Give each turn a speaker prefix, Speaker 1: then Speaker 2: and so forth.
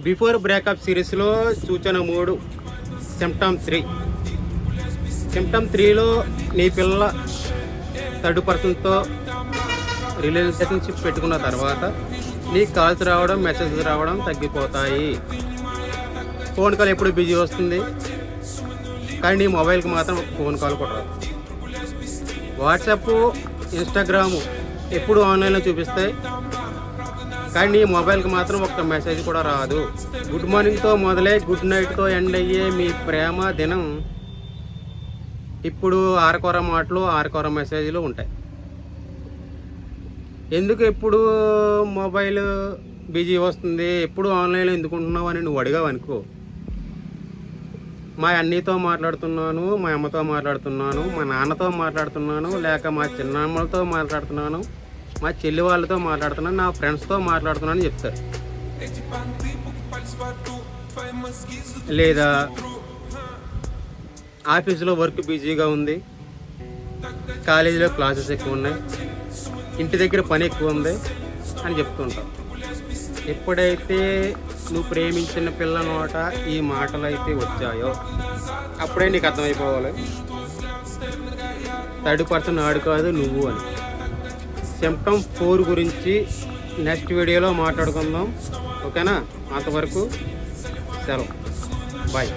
Speaker 1: Before breakup సిరీస్లో సూచన 3 symptom 3. Symptom 3లో నీ పిల్ల థర్డ్ పర్సన్తో రిలేషన్షిప్ పెట్టుకున్న తర్వాత నీ కాల్స్ రావడం, మెసేజ్ రావడం తగ్గిపోతాయి. ఫోన్ కాల్ ఎప్పుడు బిజీ వస్తుంది, కానీ నీ మొబైల్కి మాత్రం ఒక ఫోన్ కాల్ కూడా రాదు. వాట్సాప్, ఇన్స్టాగ్రాము ఎప్పుడు ఆన్లైన్లో చూపిస్తాయి, కానీ నీ మొబైల్కి మాత్రం ఒక్క మెసేజ్ కూడా రాదు. గుడ్ మార్నింగ్తో మొదలై గుడ్ నైట్తో ఎండ్ అయ్యే మీ ప్రేమ దినం ఇప్పుడు ఆరకొర మాటలు, ఆరకొర మెసేజ్లు ఉంటాయి. ఎందుకు ఎప్పుడు మొబైల్ బిజీ వస్తుంది, ఎప్పుడు ఆన్లైన్లో ఎందుకు ఉంటున్నావు అని నువ్వు అడిగావు అనుకో, మా అన్నయ్యతో మాట్లాడుతున్నాను, మా అమ్మతో మాట్లాడుతున్నాను, మా నాన్నతో మాట్లాడుతున్నాను, లేక మా చిన్నమ్మలతో మాట్లాడుతున్నాను, మా చెల్లి వాళ్ళతో మాట్లాడుతున్నాను, నా ఫ్రెండ్స్తో మాట్లాడుతున్నాను అని చెప్తారు. లేదా ఆఫీసులో వర్క్ బిజీగా ఉంది, కాలేజీలో క్లాసెస్ ఎక్కువ ఉన్నాయి, ఇంటి దగ్గర పని ఎక్కువ ఉంది అని చెప్తుంటావు. ఎప్పుడైతే నువ్వు ప్రేమించిన పిల్ల నోట ఈ మాటలు అయితే వచ్చాయో అప్పుడే నీకు అర్థమైపోవాలి థర్డ్ పర్సన్ ఆడు కాదు నువ్వు అని. సిమ్టమ్ 4 గురించి నెక్స్ట్ వీడియోలో మాట్లాడుకుందాం, ఓకేనా? అంతవరకు సెలవు, బాయ్.